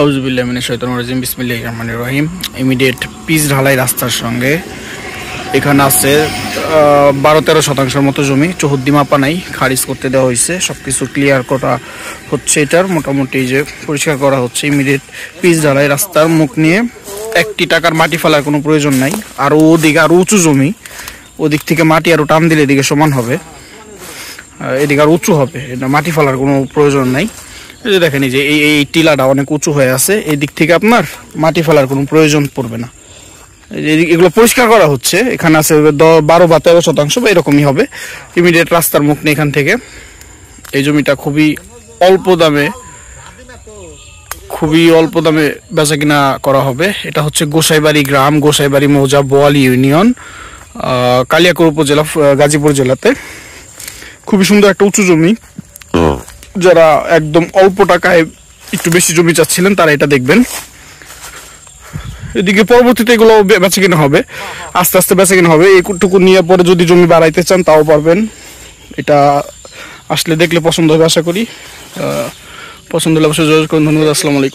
আউযুবিল্লাহি মিনাশ শাইতানির রাজিম বিসমিল্লাহির রহমানির রহিম। ইমিডিয়েট পিচ ঢালাই রাস্তার সঙ্গে এখানে আছে 12-13% মতো জমি চৌহদ্দি মাপা নাই, খারিজ করতে দেওয়া হয়েছে। সবকিছু ক্লিয়ার করা হচ্ছে, এটার মোটামুটি যে পরিষ্কার করা হচ্ছে। ইমিডিয়েট পিচ ঢালাই রাস্তার মুখ নিয়ে 1 টাকার মাটি ফেলার কোনো প্রয়োজন নাই। আর ওদিকে আরও উঁচু জমি, ওদিক থেকে মাটি আরও টান দিলে এদিকে সমান হবে, এদিকে আর উঁচু হবে, এটা মাটি ফেলার কোনো প্রয়োজন নাই। এই যে দেখেন, এই যে এই টিলাটা অনেক উঁচু হয়ে আছে, এই দিক থেকে আপনার মাটি ফেলার কোনো প্রয়োজন পড়বে না। এগুলো পরিষ্কার করা হচ্ছে। এখানে আছে 12 বা 13% বা এরকমই হবে। ইমিডিয়েট রাস্তার মুখ নেই এখান থেকে। এই জমিটা খুবই অল্প দামে বেচা কিনা করা হবে। এটা হচ্ছে গোসাইবাড়ি গ্রাম, গোসাইবাড়ি মৌজা, বোয়ালি ইউনিয়ন, কালিয়াকৈর উপজেলা, গাজীপুর জেলাতে। খুবই সুন্দর একটা উঁচু জমি। যারা একদম অল্প টাকায় একটু বেশি জমি চাচ্ছিলেন তারা এটা দেখবেন। এদিকে পরবর্তীতে এগুলো বেচা কিনা হবে, আস্তে আস্তে বেচা কিনা হবে। এইটুকু নিয়ে পরে যদি জমি বাড়াইতে চান তাও পারবেন। এটা আসলে দেখলে পছন্দ হবে আশা করি। পছন্দ হলে অবশ্যই যোগাযোগ করুন। ধন্যবাদ। আসসালামু আলাইকুম।